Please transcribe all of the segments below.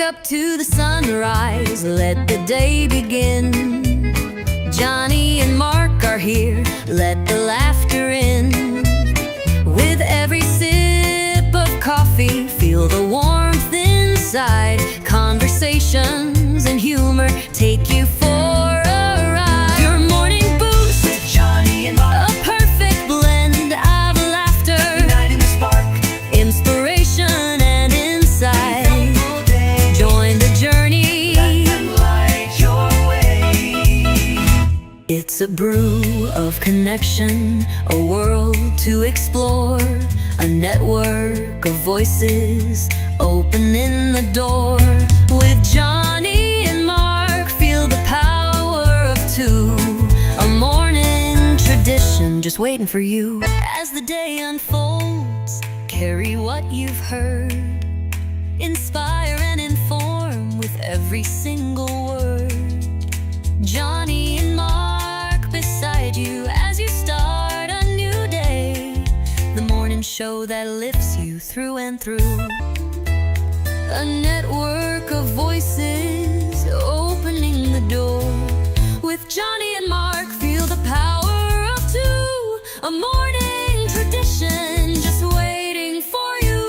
up to the sunrise, let the day begin. Johnny and Mark are here, let the laughter in. With every sip of coffee, feel the warmth inside. Conversations and humor take you for a ride. Your morning boost with Johnny and Mark, a perfect blend of laughter, uniting the spark, inspiration and insight. Join the journey, let them light your way. It's a brew of connection, a world to explore, a network of voices opening the door. With Johnny and Mark, feel the power of two, a morning tradition just waiting for you. As the day unfolds, carry what you've heard, inspire and inform with every single word. Johnny and Mark beside you as you start a new day, the morning show that lifts you through and through. A network of voices opening the door. With Johnny and Mark, feel the power of two, a morning tradition just waiting for you.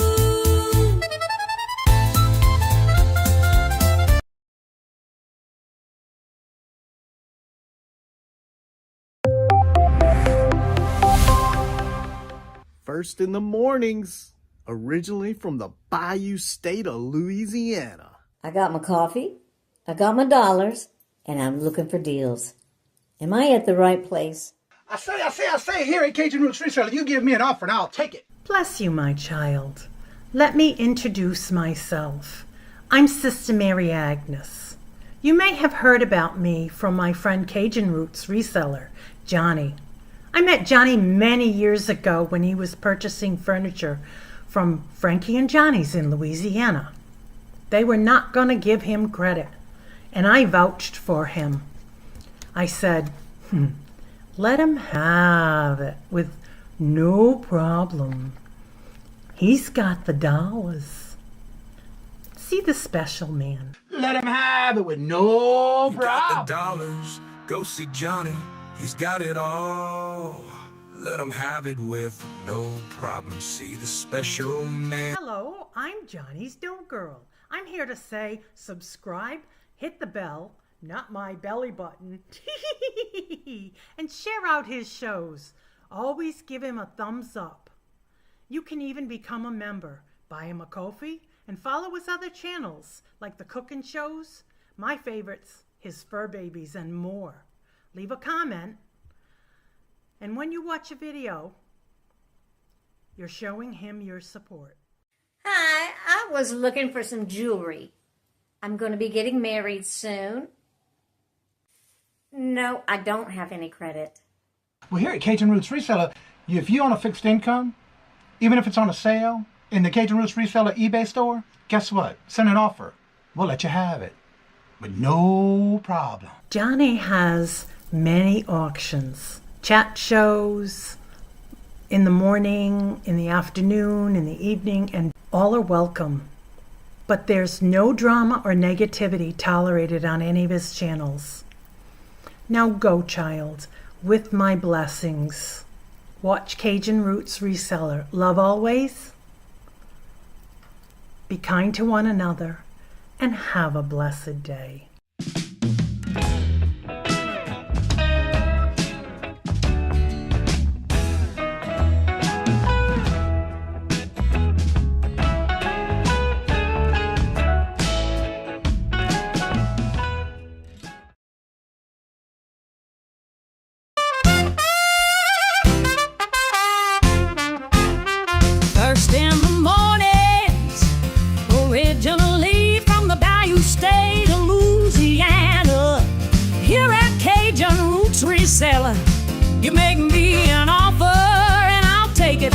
First in the mornings, originally from the Bayou State of Louisiana. I got my coffee, I got my dollars, and I'm looking for deals. Am I at the right place? I say, here at Cajun Roots Reselling, you give me an offer and I'll take it. Bless you, my child. Let me introduce myself. I'm Sister Mary Agnes. You may have heard about me from my friend Cajun Roots reseller, Johnny. I met Johnny many years ago when he was purchasing furniture from Frankie and Johnny's in Louisiana. They were not going to give him credit, and I vouched for him. I said, let him have it with no problem. He's got the dollars. See the special man. Let him have it with no You problem. got the dollars, go see Johnny. He's got it all. Let him have it with no problem. See the special man. Hello, I'm Johnny's Dough Girl. I'm here to say subscribe, hit the bell, not my belly button, and share out his shows. Always give him a thumbs up. You can even become a member. Buy him a coffee and follow his other channels like the cooking shows, my favorites, his fur babies, and more. Leave a comment, and when you watch a video, you're showing him your support. Hi, I was looking for some jewelry. I'm going to be getting married soon. No, I don't have any credit. Well, here at Cajun Roots Reseller, if you're on a fixed income, even if it's on a sale, in the Cajun Roots Reseller eBay store, guess what? Send an offer. We'll let you have it with no problem. Johnny has many auctions, chat shows, in the morning, in the afternoon, in the evening, and all are welcome. But there's no drama or negativity tolerated on any of his channels. Now go, child, with my blessings. Watch Cajun Roots Reseller. Love always. Be kind to one another, and have a blessed day. First in the mornings, originally from the Bayou State of Louisiana. Here at Cajun Roots Reseller, you make me an offer and I'll take it.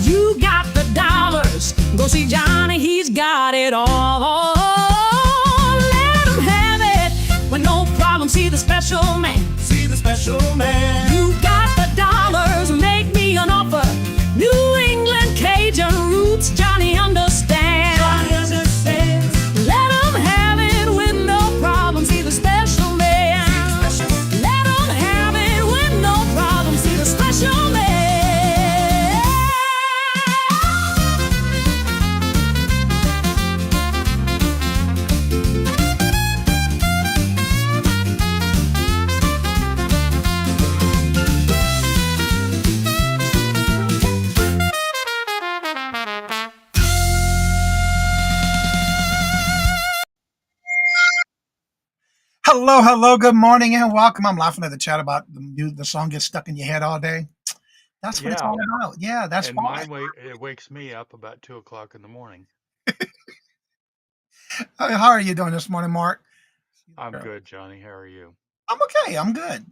You got the dollars, go see Johnny, he's got it all. Let him have it with no problem, see the special man. See the special man. You got the dollars, make me an offer. New England Cajun Roots, Johnny understands. Johnny understands. Hello, hello, good morning, and welcome. I'm laughing at the chat about the song gets stuck in your head all day. That's what it's all Yeah, about. Yeah, that's and why. it wakes me up about 2 o'clock in the morning. How are you doing this morning, Mark? I'm good, Johnny. How are you? I'm okay. I'm good.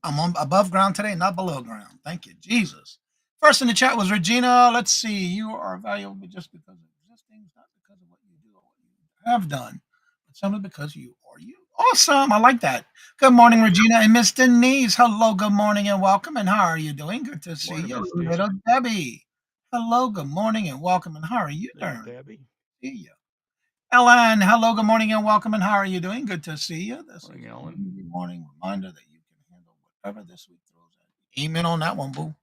I'm on above ground today, not below ground. Thank you, Jesus. First in the chat was Regina. Let's see. You are valuable just because of existing, not because of what you do or what you have done, but simply because you are you. Awesome. I like that. Good morning, Yep. Regina and Miss Denise. Hello, good morning, and welcome. And how are you doing? Good to see Morning, you, Misty. little Debbie. Hello, good morning, and welcome. And how are you Little doing? Debbie. See you. Ellen, hello, good morning, and welcome. And how are you doing? Good to see you. This is Morning, a Ellen. Monday morning reminder that you can handle whatever this week throws at you. Amen on that one, boo.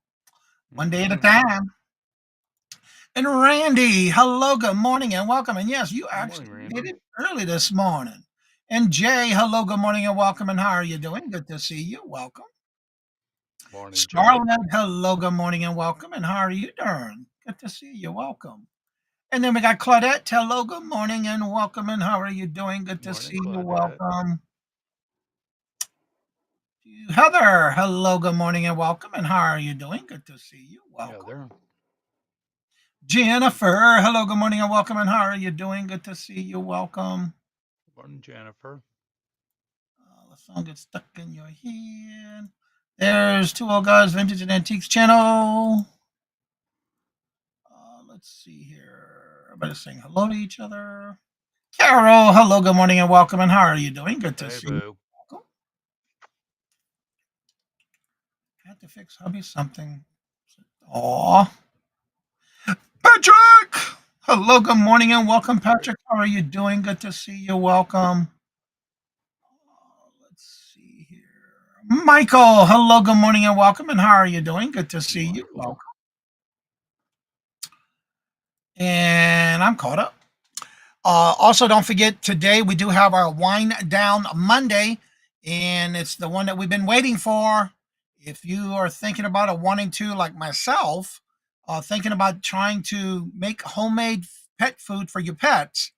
One day at a Mm-hmm. time. And Randy, hello, good morning, and welcome. And yes, you Good morning, actually made Randy. it early this morning. And Jay, hello, good morning, and welcome. And how are you doing? Good to see you. Welcome. Morning, Jay. Charlotte, hello, good morning, and welcome. And how are you doing? Good to see you. Welcome. And then we got Claudette. Hello, good morning, and welcome. And how are you doing? Good to Morning, see you. Claudette. Welcome. Heather, hello, good morning, and welcome. And how are you doing? Good to see you. Yeah, Welcome. there. Jennifer, hello, good morning, and welcome. And how are you doing? Good to see you. Welcome. Morning, Jennifer. The song gets stuck in your head. There's Two Old Guys Vintage and Antiques channel. Let's see here. Everybody saying hello to each other. Carol, hello, good morning, and welcome. And how are you doing? Good to Hey, see you. boo. Welcome. Had to fix hubby something. Aw. Patrick! Hello, good morning, and welcome, Patrick. Patrick. How are you doing? Good to see you. Welcome. Let's see here. Michael, hello, good morning, and welcome. And how are you doing? Good to see you. Michael. Welcome. And I'm caught up. Also, don't forget today we do have our Wind Down Monday, and it's the one that we've been waiting for. If you are thinking about it, wanting to, like myself, thinking about trying to make homemade pet food for your pets,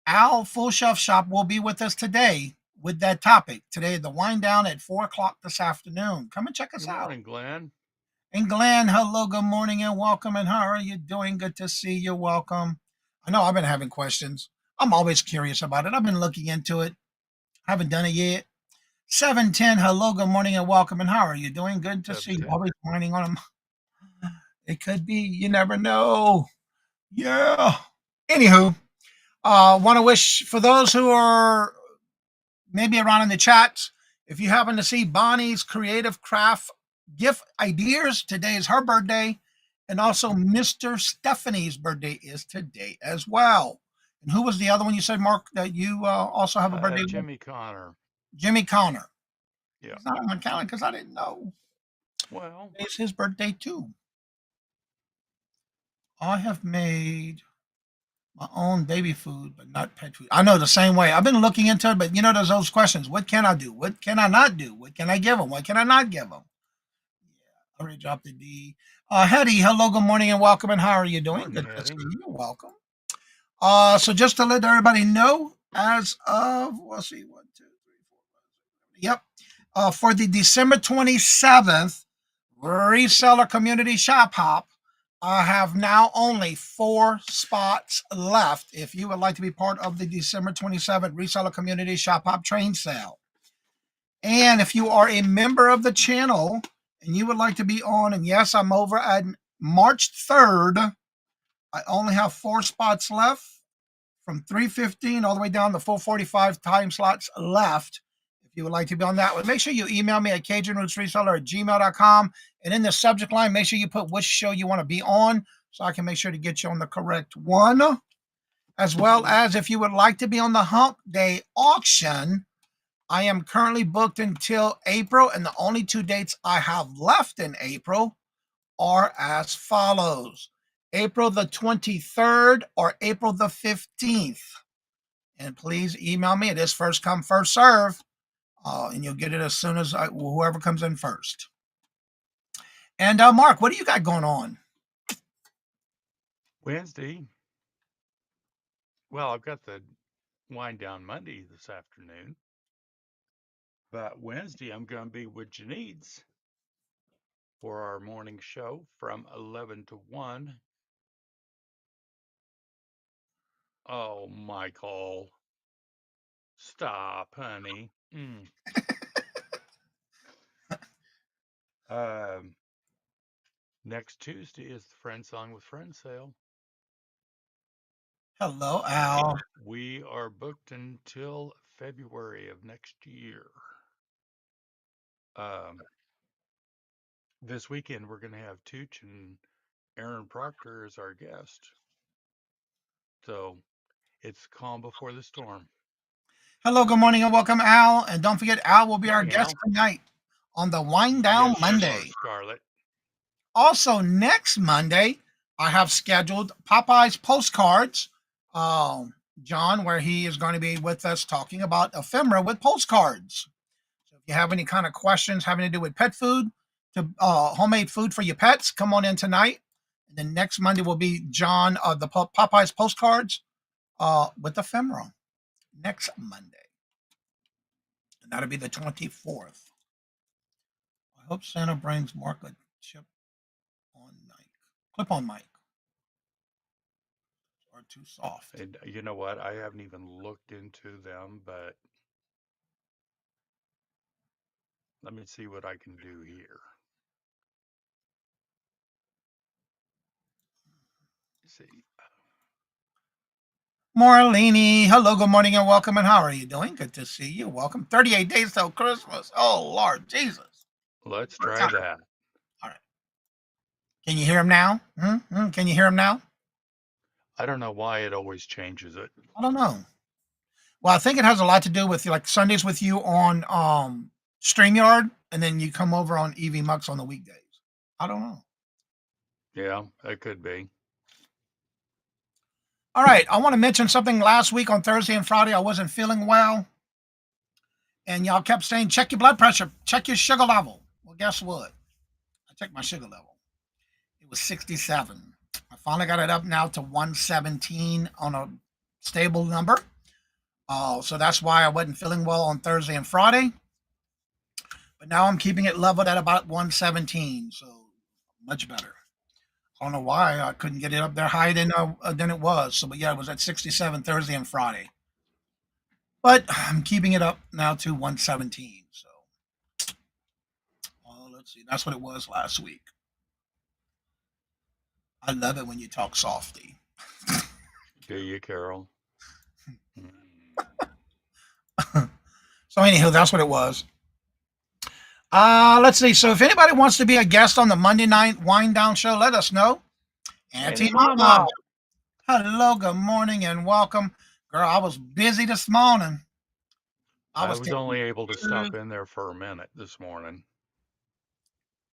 Al Full Shelf Shop will be with us today with that topic. Today, the wind down at 4 o'clock this afternoon. Come and check us Good out. morning, Glenn. And Glenn, hello, good morning, and welcome. And how are you doing? Good to see you. Welcome. I know I've been having questions. I'm always curious about it. I've been looking into it. Haven't done it yet. 710, hello, good morning, and welcome. And how are you doing? Good to see you. 710. Always whining on them. It could be. You never know. Yeah. Anywho, want to wish for those who are maybe around in the chats, if you happen to see Bonnie's creative craft gift ideas, today is her birthday. And also Mr. Stephanie's birthday is today as well. And who was the other one you said, Mark, that you also have a birthday with? Jimmy Connor. Jimmy Connor. Yeah. He's not on my calendar because I didn't know. Well, It's his birthday too. I have made my own baby food, but not pet food. I know the same way. I've been looking into it, but you know, there's those questions. What can I do? What can I not do? What can I give them? What can I not give them? Yeah, I already dropped the D. Hetty, hello, good morning, and welcome. And how are you doing? morning, Good to see Hetty. you. Welcome. So just to let everybody know, as of, let's see, 1, 2, 3, 4, 5, 6, 7, yep. For the December 27th Reseller Community Shop Hop, I have now only 4 spots left if you would like to be part of the December 27th Reseller Community Shop Hop train sale. And if you are a member of the channel and you would like to be on, and yes, I'm over at March 3rd, I only have 4 spots left from 3:15 all the way down to 4:45 time slots left. If you would like to be on that one, make sure you email me at CajunRootsReseller@gmail.com. And in the subject line, make sure you put which show you want to be on so I can make sure to get you on the correct one. As well as if you would like to be on the Hump Day auction, I am currently booked until April, and the only 2 dates I have left in April are as follows: April the 23rd or April the 15th. And please email me. It is first come, first serve. And you'll get it as soon as whoever comes in first. And Mark, what do you got going on? Wednesday. Well, I've got the wind down Monday this afternoon. But Wednesday, I'm going to be with Janice for our morning show from 11 to 1. Oh, Michael, stop, honey. Um, Next Tuesday is the Friend Song with Friends sale. Hello, Al. We are booked until February of next year. Um, this weekend, we're going to have Tooch and Aaron Proctor as our guest. So it's calm before the storm. Hello, good morning, and welcome, Al. And don't forget, Al will be our Morning, guest Al. tonight on the Wind Down Yes, you are, Monday. Scarlett. Also, next Monday, I have scheduled Popeye's postcards, John, where he is going to be with us talking about ephemera with postcards. So if you have any kind of questions having to do with pet food, to homemade food for your pets, come on in tonight. And then next Monday will be John, the Popeye's postcards with ephemera next Monday. And that'll be the 24th. I hope Santa brings Mark a chip on mic, clip on mic, or too soft. And you know what? I haven't even looked into them, but let me see what I can do here. Let's see. Marlene, hello, good morning and welcome. And how are you doing? Good to see you. Welcome. 38 days till Christmas. Oh, Lord Jesus. Let's try that. All right. Can you hear him now? Can you hear him now? I don't know why it always changes it. I don't know. Well, I think it has a lot to do with like Sundays with you on StreamYard, and then you come over on EV Mux on the weekdays. I don't know. Yeah, it could be. All right. I want to mention something last week on Thursday and Friday. I wasn't feeling well. And y'all kept saying, check your blood pressure, check your sugar level. Well, guess what? I checked my sugar level. It was 67. I finally got it up now to 117 on a stable number. So that's why I wasn't feeling well on Thursday and Friday. But now I'm keeping it leveled at about 117. So much better. I don't know why I couldn't get it up there higher than it was. So, but yeah, it was at 67 Thursday and Friday. But I'm keeping it up now to 117. So, let's see. That's what it was last week. I love it when you talk softy. Do you, Carol? So, anywho, that's what it was. Let's see. So, if anybody wants to be a guest on the Monday night wind down show, let us know. Auntie Mama. Hello, good morning, and welcome. Girl, I was busy this morning. I was only able to stop in there for a minute this morning.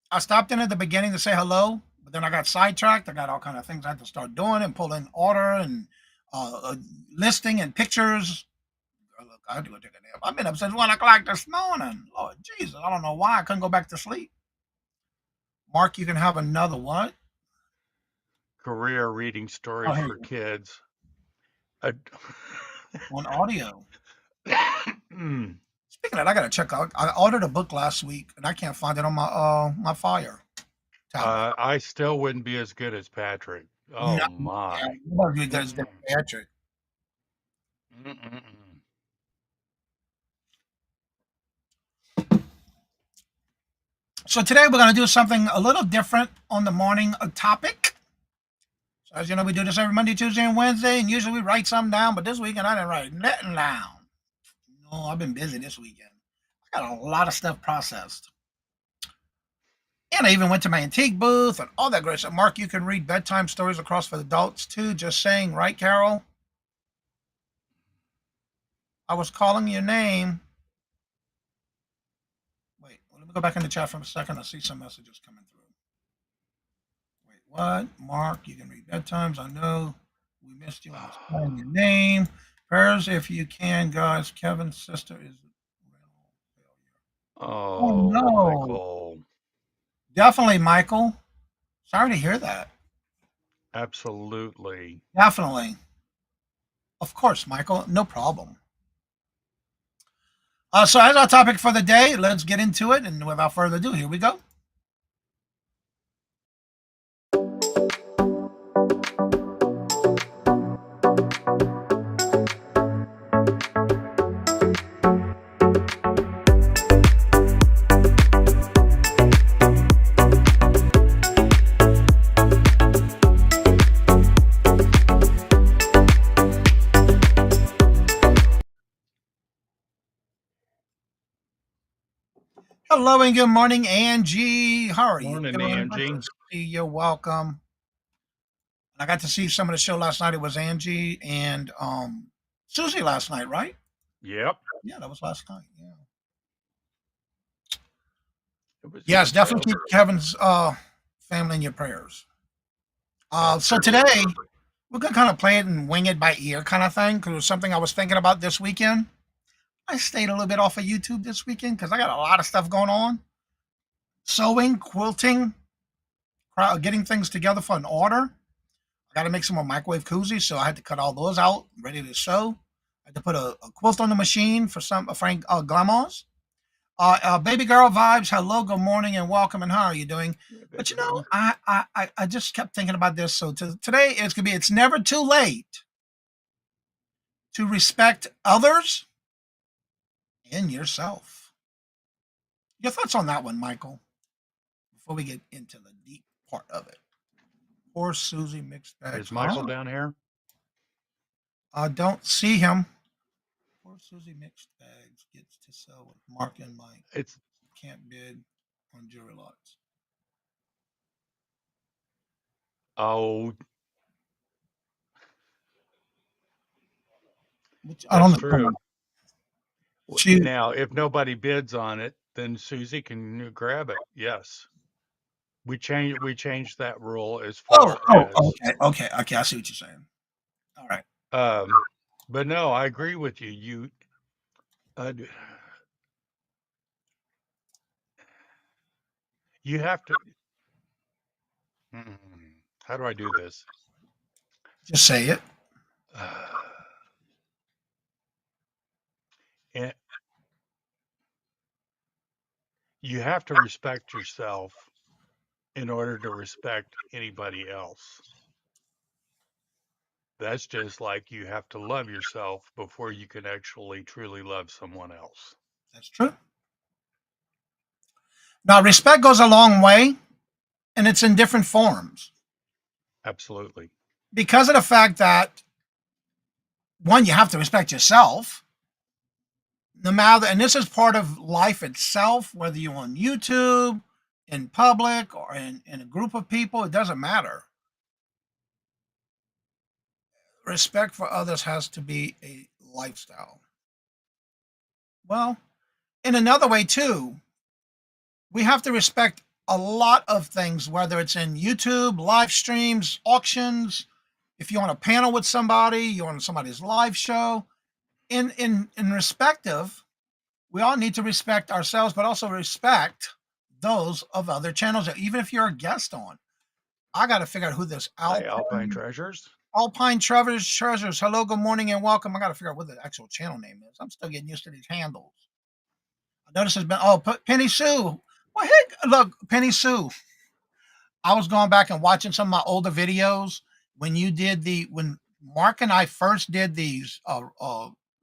I stopped in at the beginning to say hello, but then I got sidetracked. I got all kind of things I had to start doing and pull in order and listing and pictures. Look, I had to go take a nap. I've been up since 1 o'clock this morning. Lord Jesus, I don't know why I couldn't go back to sleep. Mark, you can have another what? Career reading stories for kids. On audio. Speaking of that, I gotta check out. I ordered a book last week and I can't find it on my Fire tablet. I still wouldn't be as good as Patrick. Oh No, my! yeah, nobody be good as Patrick. So today we're going to do something a little different on the morning topic. So as you know, we do this every Monday, Tuesday, and Wednesday, and usually we write something down. But this weekend I didn't write nothing down. No, I've been busy this weekend. I got a lot of stuff processed. And I even went to my antique booth and all that great stuff. Mark, you can read bedtime stories across for adults too. Just saying, right, Carol? I was calling your name. Wait, let me go back in the chat for a second. I see some messages coming through. Wait, what? Mark, you can read bedtimes. I know we missed you. I was calling your name. Prayers if you can, guys. Kevin's sister is Oh no. Michael. Definitely, Michael. Sorry to hear that. Absolutely. Definitely. Of course, Michael. No problem. So as our topic for the day, let's get into it. And without further ado, here we go. Hello and good morning, Angie. How are you Morning, doing? Good Angie. to see you. Welcome. I got to see some of the show last night. It was Angie and Susie last night, right? Yep, Yeah, that was last night. Yeah. it was a Yes, good show. definitely keep Kevin's family in your prayers. So today Absolutely. we're gonna kind of play it and wing it by ear kind of thing because it was something I was thinking about this weekend. I stayed a little bit off of YouTube this weekend because I got a lot of stuff going on. Sewing, quilting, getting things together for an order. I got to make some more microwave koozies, so I had to cut all those out, ready to sew. I had to put a quilt on the machine for some Frank Glamours. Baby girl vibes. Hello, good morning, and welcome. And how are you doing? Yeah, But baby girl. I just kept thinking about this. So today it's gonna be. It's never too late to respect others and yourself. Your thoughts on that one, Michael? Before we get into the deep part of it. Poor Susie mixed bags. Is Michael Huh? down here? I don't see him. Poor Susie mixed bags gets to sell with Mark and Mike. It's Can't bid on jury lots. oh, Which I don't that's understand. true. She. Now, if nobody bids on it, then Susie can grab it. Yes, we changed that rule as Oh, far oh, as okay. I see what you're saying. All right. um. But no, I agree with you. Uh, you have to. How do I do this? Just say it. And you have to respect yourself in order to respect anybody else. That's just like you have to love yourself before you can actually truly love someone else. That's true. Now, respect goes a long way, and it's in different forms Absolutely. because of the fact that one, you have to respect yourself. No matter, and this is part of life itself, whether you're on YouTube, in public, or in a group of people, it doesn't matter. Respect for others has to be a lifestyle. Well, in another way, too, we have to respect a lot of things, whether it's in YouTube, live streams, auctions, if you're on a panel with somebody, you're on somebody's live show. In respective, we all need to respect ourselves, but also respect those of other channels, even if you're a guest on. I got to figure out who this Hi, Alpine Treasures. Alpine Treasures. Hello, good morning, and welcome. I got to figure out what the actual channel name is. I'm still getting used to these handles. I notice it's been, Penny Sue. Well, heck, look, Penny Sue. I was going back and watching some of my older videos when Mark and I first did these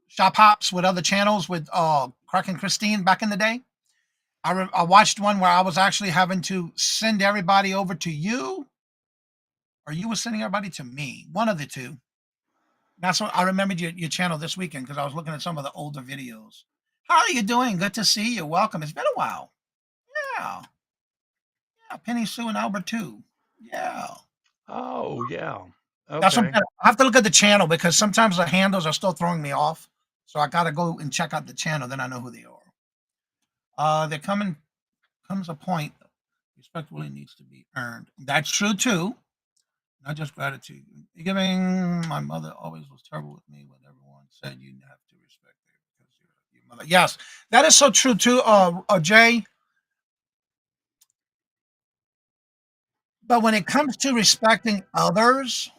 shop hops with other channels with Crack and Christine back in the day. I watched one where I was actually having to send everybody over to you, or you were sending everybody to me. One of the two. That's what I remembered your channel this weekend because I was looking at some of the older videos. How are you doing? Good to see you. Welcome. It's been a while. Yeah. Yeah. Penny Sue and Albert too. Yeah. Oh, yeah. That's what Okay. I have to look at the channel because sometimes the handles are still throwing me off. So I got to go and check out the channel. Then I know who they are. There comes a point respect really needs to be earned. That's true too. Not just gratitude. Giving my mother always was terrible with me when everyone said you have to respect her because you're your mother. Yes, that is so true too, Jay. But when it comes to respecting others,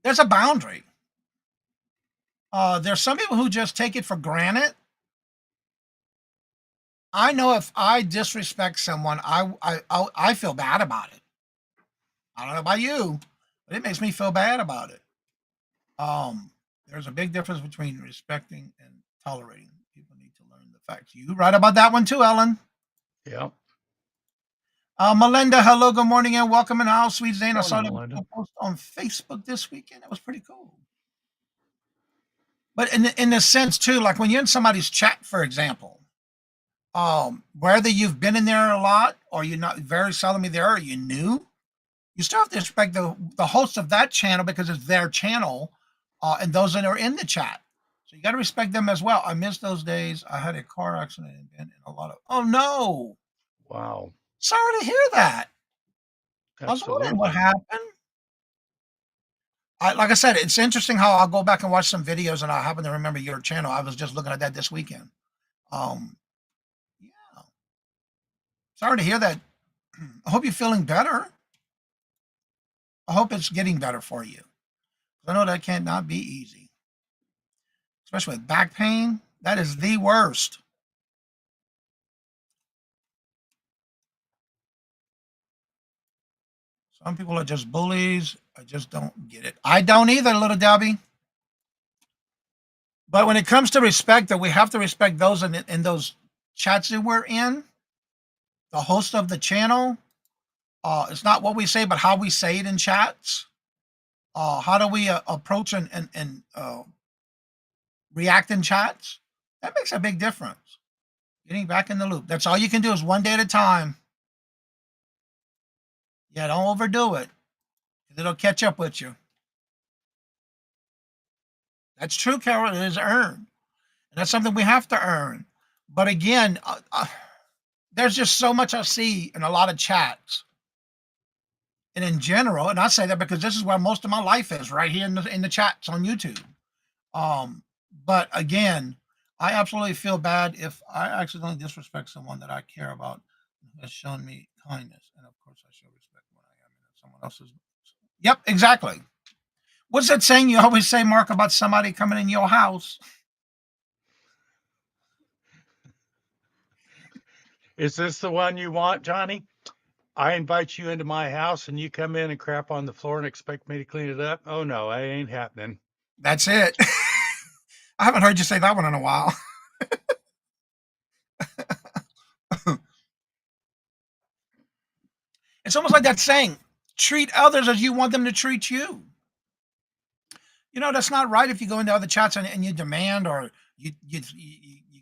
there's a boundary. There's some people who just take it for granted. I know if I disrespect someone, I feel bad about it. I don't know about you, but it makes me feel bad about it. Um, there's a big difference between respecting and tolerating. People need to learn the facts. You right about that one too, Ellen. Yep. Melinda, hello, good morning, and welcome in the house, sweet Zane. I saw Morning, that Melinda. post on Facebook this weekend. It was pretty cool. But in the sense too, like when you're in somebody's chat, for example, whether you've been in there a lot or you're not very seldomly there or you new, you still have to respect the host of that channel because it's their channel, and those that are in the chat. So you got to respect them as well. I miss those days. I had a car accident and been in a lot of. Oh no! Wow. Sorry to hear that. I was wondering what Absolutely. happened. Like I said, it's interesting how I'll go back and watch some videos and I happen to remember your channel. I was just looking at that this weekend. Um, yeah. Sorry to hear that. I hope you're feeling better. I hope it's getting better for you. I know that cannot be easy, especially with back pain. That is the worst. Some people are just bullies. I just don't get it. I don't either, little Debbie. But when it comes to respect, that we have to respect those in those chats that we're in, the host of the channel. It's not what we say, but how we say it in chats. How do we approach and react in chats? That makes a big difference. Getting back in the loop. That's all you can do is one day at a time. Yeah, don't overdo it. It'll catch up with you. That's true, Carol. It is earned. And that's something we have to earn. But again, there's just so much I see in a lot of chats. And in general, and I say that because this is where most of my life is, right here in the chats on YouTube. Um, but again, I absolutely feel bad if I accidentally disrespect someone that I care about who has shown me kindness. And of course, I show respect when I am in someone else's. Yep, exactly. What's that saying you always say, Mark, about somebody coming in your house? Is this the one you want, Johnny? I invite you into my house and you come in and crap on the floor and expect me to clean it up? Oh no, that ain't happening. That's it. I haven't heard you say that one in a while. It's almost like that saying, treat others as you want them to treat you. You know, that's not right if you go into other chats and you demand or you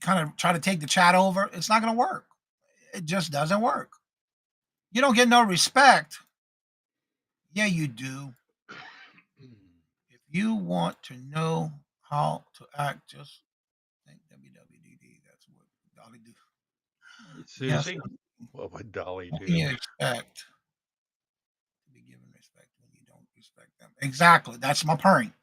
kind of try to take the chat over. It's not going to work. It just doesn't work. You don't get no respect. Yeah, you do. If you want to know how to act, just think WWDD. That's what Dolly do. Yes. Susie, what would Dolly What can do? you expect to be given respect when you don't respect them? Exactly. That's my point.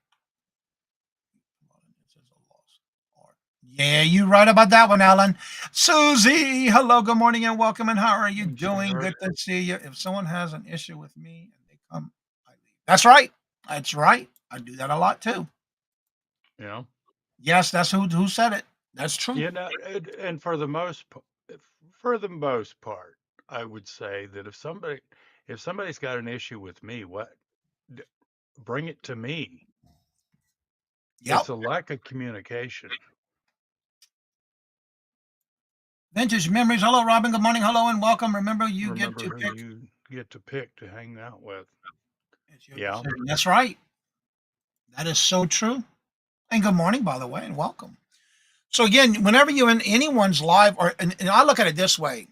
Yeah, you right about that one, Alan. Susie, hello, good morning, and welcome. And how are you doing? Sure. Good to see you. If someone has an issue with me and they come, I leave. That's right. That's right. I do that a lot too. You know, Yes, that's who said it. That's true. you know, and for the most part, I would say that if somebody's got an issue with me, d- bring it to me. Yep. It's a lack of communication. Vintage memories. Hello, Robin. Good morning. Hello and welcome. Remember, you get Remember to who pick. you get to pick to hang out with. It's your Yeah. decision. That's right. That is so true. And good morning, by the way, and welcome. So again, whenever you're in anyone's live, and I look at it this way,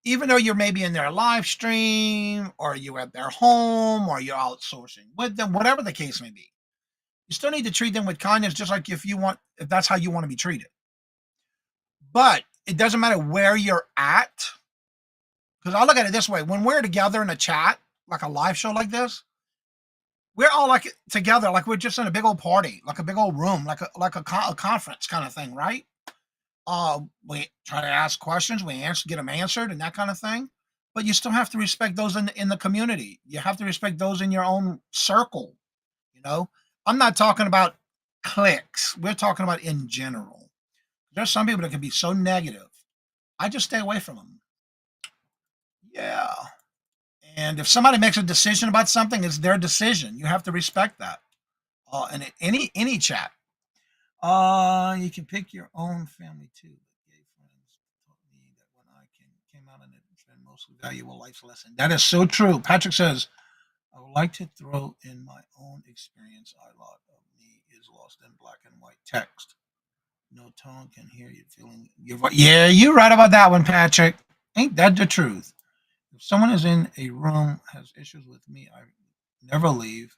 even though you're maybe in their live stream or you're at their home or you're outsourcing with them, whatever the case may be, you still need to treat them with kindness, just like if that's how you want to be treated. But it doesn't matter where you're at, because I look at it this way: when we're together in a chat, like a live show like this, we're all like together, like we're just in a big old party, like a big old room, like a conference kind of thing, right? We try to ask questions, get them answered, and that kind of thing. But you still have to respect those in the community. You have to respect those in your own circle. You know, I'm not talking about clicks. We're talking about in general. There's some people that can be so negative. I just stay away from them. Yeah. And if somebody makes a decision about something, it's their decision. You have to respect that. And any chat, you can pick your own family too. But gay friends taught me that when I came out in it, it's been mostly valuable life lesson. That is so true. Patrick says, I would like to throw in my own experience. A lot of me is lost in black and white text. No tone can hear you feeling your voice. Yeah, you're right about that one, Patrick. Ain't that the truth? If someone is in a room has issues with me, I never leave.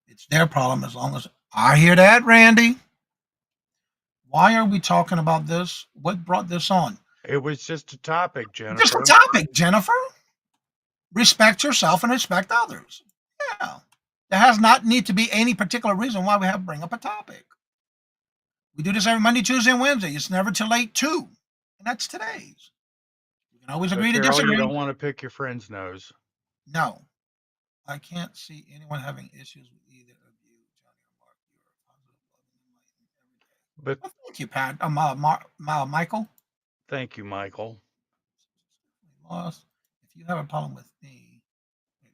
It's their problem as long as I hear that, Randy. Why are we talking about this? What brought this on? It was just a topic, Just a Jennifer. topic, Jennifer. Respect yourself and respect others. Yeah. There has not need to be any particular reason why we have to bring up a topic. We do this every Monday, Tuesday, and Wednesday. It's never too late, too. And that's today's. We can always So, agree to Carol, you disagree. don't want to pick your friend's nose. No, I can't see anyone having issues with either of you, Johnny or Mark. You are positive, loving, enlightened every day. But Well, thank you, Pat. Michael. thank you, Michael. Lost. If you have a problem with me,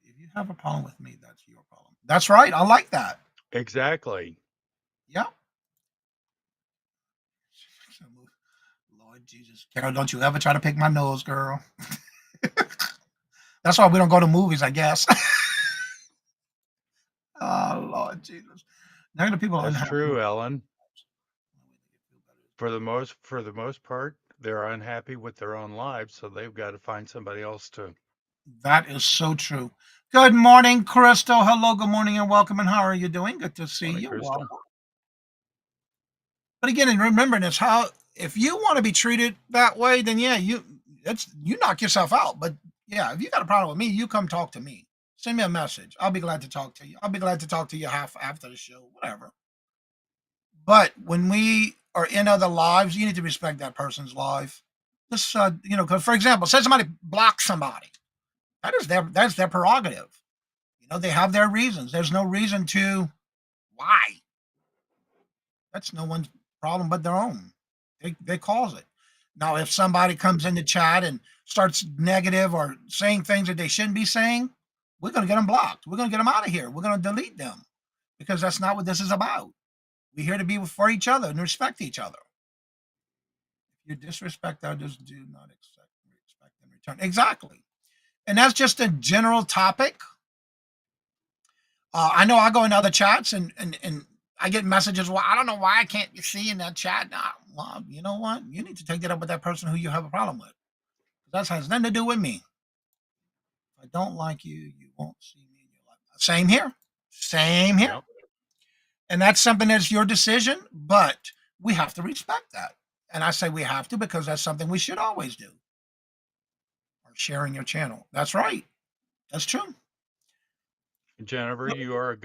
if you have a problem with me, that's your problem. That's right. I like that. Exactly. Yep. Lord Jesus, Carol, don't you ever try to pick my nose, girl. That's why we don't go to movies, I guess. Oh Lord Jesus. Negative people are That's unhappy. true, Ellen. For the most part, they're unhappy with their own lives, so they've got to find somebody else to. That is so true. Good morning, Crystal. Hello, good morning, and welcome. And how are you doing? Good to see Morning, you. Crystal. Welcome. But again, and remember this: how if you want to be treated that way, then yeah, you knock yourself out. But yeah, if you got a problem with me, you come talk to me. Send me a message. I'll be glad to talk to you. I'll be glad to talk to you half after the show, whatever. But when we are in other lives, you need to respect that person's life. This, because for example, say somebody blocks somebody. That's their prerogative. They have their reasons. There's no reason to why. That's no one's problem but their own. They cause it. Now, if somebody comes in the chat and starts negative or saying things that they shouldn't be saying, we're going to get them blocked. We're going to get them out of here. We're going to delete them because that's not what this is about. We're here to be for each other and respect each other. If you disrespect others, do not expect in return. Exactly. And that's just a general topic. I know I go in other chats and I get messages. Well, I don't know why I can't see in that chat. Well, you know what? You need to take that up with that person who you have a problem with. That has nothing to do with me. If I don't like you, you won't see me in your life. Same here. Same here. Yep. And that's something that's your decision, but we have to respect that. And I say we have to because that's something we should always do. Or sharing your channel. That's right. That's true. Jennifer, you are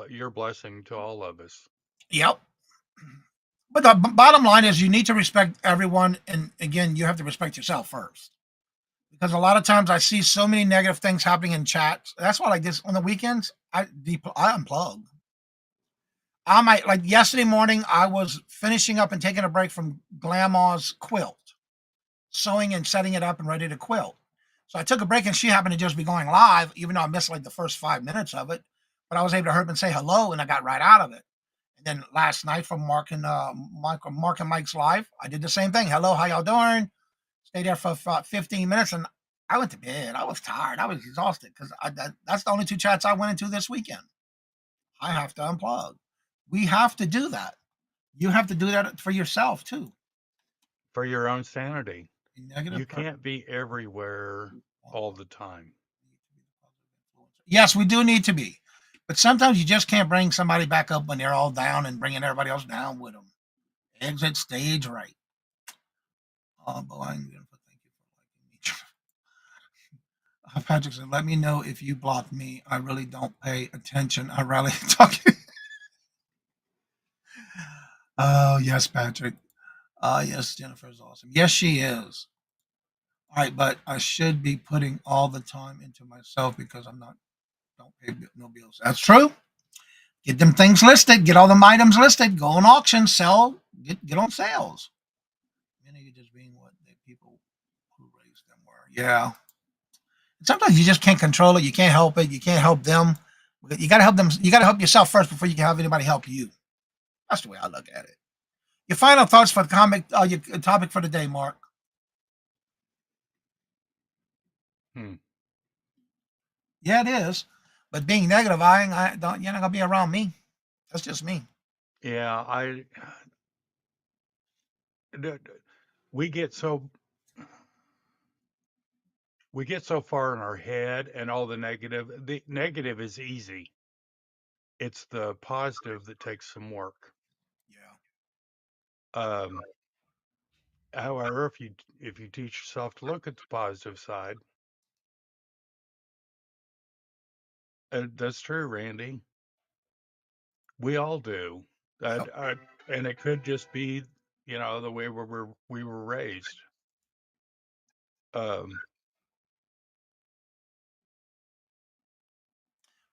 your blessing to all of us. Yep. But the bottom line is you need to respect everyone. And again, you have to respect yourself first. Because a lot of times I see so many negative things happening in chats. That's why like this on the weekends, I unplug. I might like yesterday morning, I was finishing up and taking a break from Grandma's quilt, sewing and setting it up and ready to quilt. So I took a break and she happened to just be going live, even though I missed like the first 5 minutes of it. But I was able to hear and say hello and I got right out of it. And then last night from Mark and Mike's live, I did the same thing. Hello, how y'all doing? Stayed there for 15 minutes and I went to bed. I was tired. I was exhausted because that's the only 2 chats I went into this weekend. I have to unplug. We have to do that. You have to do that for yourself too. For your own sanity. You can't be everywhere all the time. Yes, we do need to be. But sometimes you just can't bring somebody back up when they're all down and bringing everybody else down with them. Exit stage right. Oh, boy, I'm going to thank you for liking me. Patrick said, let me know if you block me. I really don't pay attention. I rarely talk. Oh, yes, Patrick. Yes, Jennifer is awesome. Yes, she is. All right, but I should be putting all the time into myself because don't pay no bills. That's true. Get them things listed. Get all them items listed. Go on auction. Sell. Get on sales. Many of you just being what the people who raised them were. Yeah. Sometimes you just can't control it. You can't help it. You can't help them. You got to help them. You got to help yourself first before you can have anybody help you. That's the way I look at it. Your final thoughts for the your topic for the day, Mark. Yeah, it is. But being negative, I don't. You're not gonna be around me. That's just me. Yeah, we get so we get so far in our head and all the negative. The negative is easy. It's the positive that takes some work. Yeah. Um, However, if you teach yourself to look at the positive side, that's true, Randy. We all do. Yep. And it could just be, the way we were raised. Um,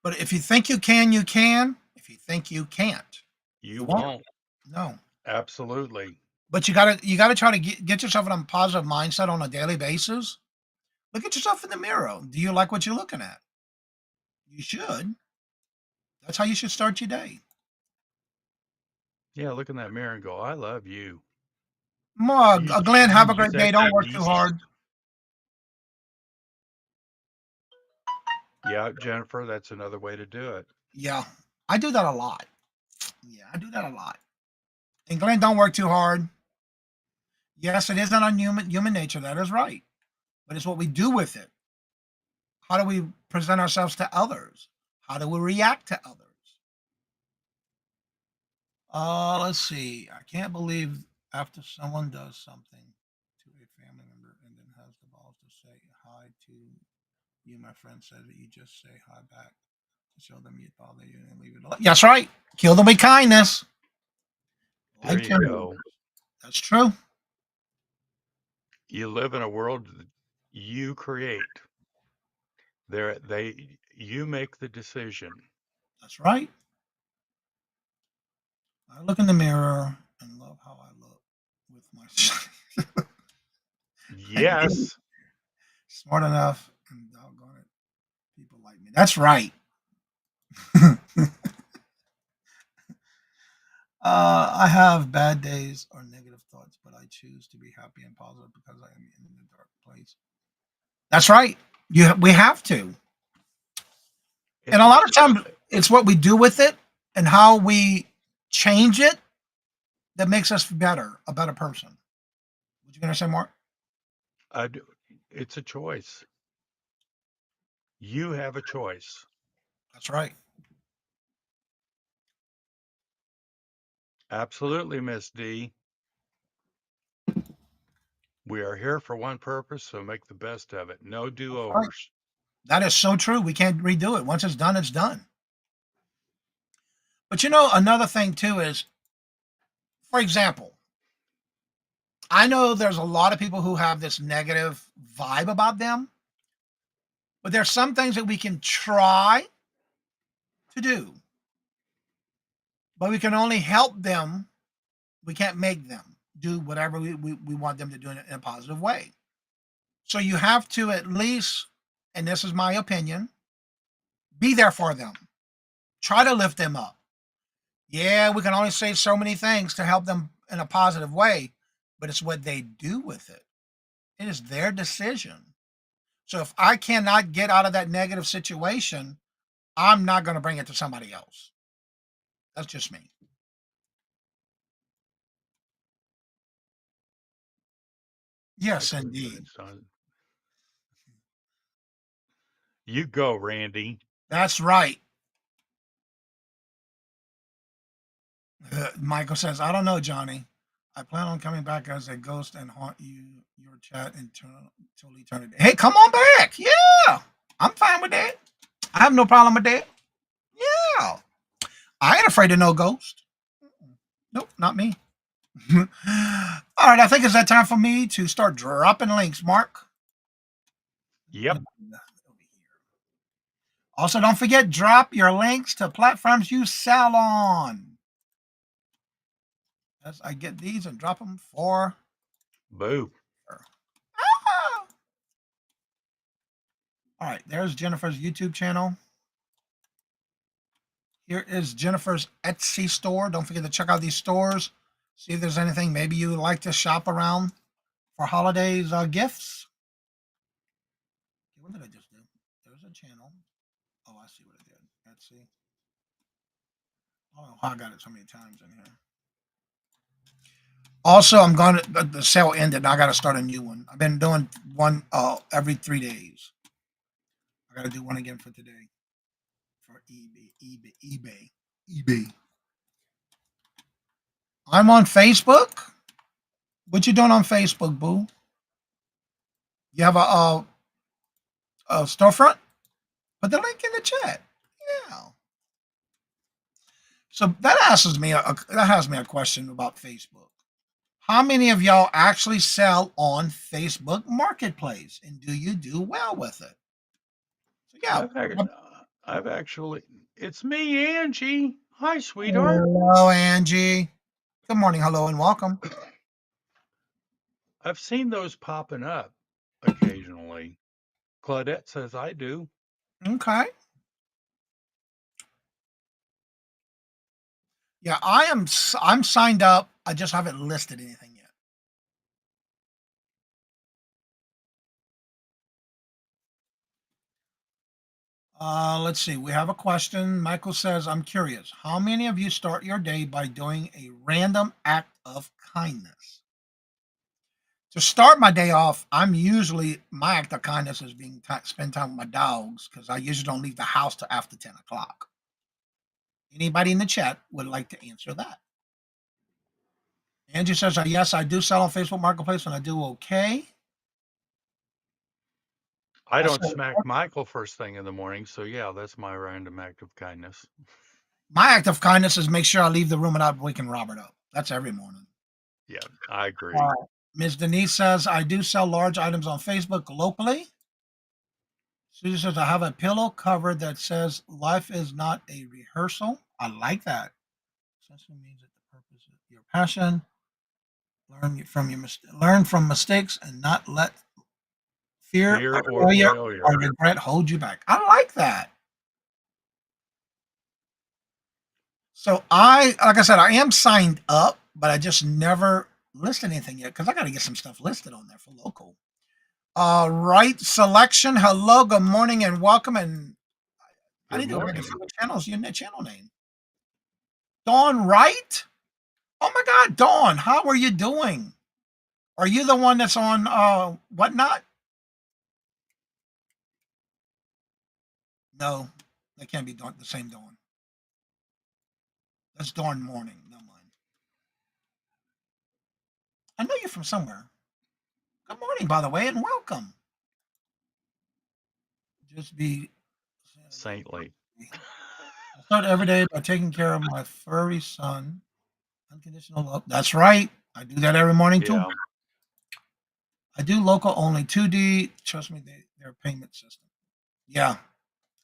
But if you think you can, you can. If you think you can't, you you won't. won't. No. Absolutely. But you gotta try to get yourself in a positive mindset on a daily basis. Look at yourself in the mirror. Do you like what you're looking at? You should. That's how you should start your day. Yeah, look in that mirror and go, I love you. Glenn, have a You great day. Don't sexy work too beast. hard. Yeah, Jennifer, that's another way to do it. Yeah, I do that a lot. Yeah, I do that a lot. And Glenn, don't work too hard. Yes, it is not on human nature. That is right. But it's what we do with it. How do we present ourselves to others? How do we react to others? Let's see. I can't believe after someone does something to a family member and then has the balls to say hi to you, my friend said that you just say hi back to show them you bother you and leave it alone. That's right. Kill them with kindness. There you go. That's true. You live in a world that you create. You make the decision. That's right. I look in the mirror and love how I look with my Yes. smart enough and doggone it, people like me. That's right. I have bad days or negative thoughts, but I choose to be happy and positive because I am in a dark place. That's right. We have to. And a lot of times it's what we do with it and how we change it that makes us better, a better person. What you gonna say, Mark? It's a choice. You have a choice. That's right. Absolutely, Miss D. We are here for one purpose, so make the best of it. No Right. do-overs. That is so true. We can't redo it. Once it's done, it's done. But you know, another thing too is, for example, I know there's a lot of people who have this negative vibe about them, but there's some things that we can try to do, but we can only help them. We can't make them do whatever we want them to do in a positive way. So you have to at least, and this is my opinion, be there for them. Try to lift them up. Yeah, we can only say so many things to help them in a positive way, but it's what they do with it. It is their decision. So if I cannot get out of that negative situation, I'm not going to bring it to somebody else. That's just me. Yes, indeed. You go, Randy. That's right. Michael says, I don't know, Johnny. I plan on coming back as a ghost and haunt your chat until eternity. Hey, come on back. Yeah, I'm fine with that. I have no problem with that. Yeah. I ain't afraid of no ghost. Nope, not me. All right, I think it's that time for me to start dropping links, Mark. Yep. Also, don't forget, drop your links to platforms you sell on. As I get these and drop them for Boo. her. All right, there's Jennifer's YouTube channel. Here is Jennifer's Etsy store. Don't forget to check out these stores. See if there's anything maybe you would like to shop around for holidays gifts. What did I just do? There's a channel. Oh, I see what I did. Etsy. Oh, I got it so many times in here. Also, I'm going to the sale ended. I got to start a new one. I've been doing one every 3 days. I got to do one again for today for eBay. I'm on Facebook. What you doing on Facebook, boo? You have a storefront? Put the link in the chat. Yeah. So that asks me that has me a question about Facebook. How many of y'all actually sell on Facebook Marketplace, and do you do well with it? So yeah. I've actually. It's me, Angie. Hi, sweetheart. Hello, Angie. Good morning. Hello, and welcome. I've seen those popping up occasionally. Claudette says I do. Okay. Yeah, I'm signed up. I just haven't listed anything yet. Let's see. We have a question. Michael says, I'm curious. How many of you start your day by doing a random act of kindness? To start my day off, my act of kindness is spend time with my dogs because I usually don't leave the house till after 10 o'clock. Anybody in the chat would like to answer that? Angie says, yes, I do sell on Facebook Marketplace and I do okay. I don't smack Michael first thing in the morning, so yeah, that's my random act of kindness. My act of kindness is make sure I leave the room without waking Robert up. That's every morning. Yeah, I agree. Ms. Denise says, I do sell large items on Facebook locally. Susie says, I have a pillow cover that says, life is not a rehearsal. I like that. Essentially means that the purpose of your passion, learn from mistakes and not let fear or failure or regret hold you back. I like that. So like I said, I am signed up, but I just never listed anything yet because I got to get some stuff listed on there for local. Right selection. Hello, good morning, and welcome. And I need to look at what channels in that channel name. Dawn Wright. Oh my God, Dawn, how are you doing? Are you the one that's on whatnot? No, that can't be Dawn, the same Dawn. That's Dawn Morning. No mind. I know you're from somewhere. Good morning, by the way, and welcome. Just be saintly. I start every day by taking care of my furry son. Unconditional love. That's right. I do that every morning too. I do local only 2D. Trust me, their payment system. Yeah,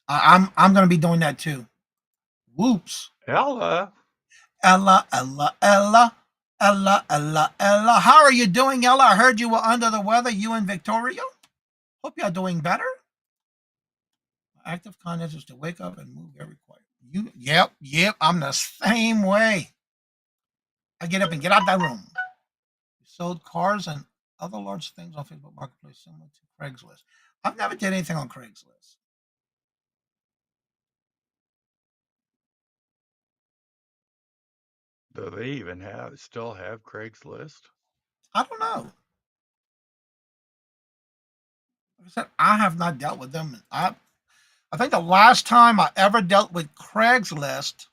I'm going to be doing that too. Whoops. Ella. Ella. How are you doing, Ella? I heard you were under the weather. You and Victoria. Hope you're doing better. My act of kindness is to wake up and move very quiet. Yep. I'm the same way. I get up and get out that room. We sold cars and other large things on Facebook Marketplace similar to Craigslist. I've never did anything on Craigslist. Do they even still have Craigslist? I don't know. Like I said, I have not dealt with them. I think the last time I ever dealt with Craigslist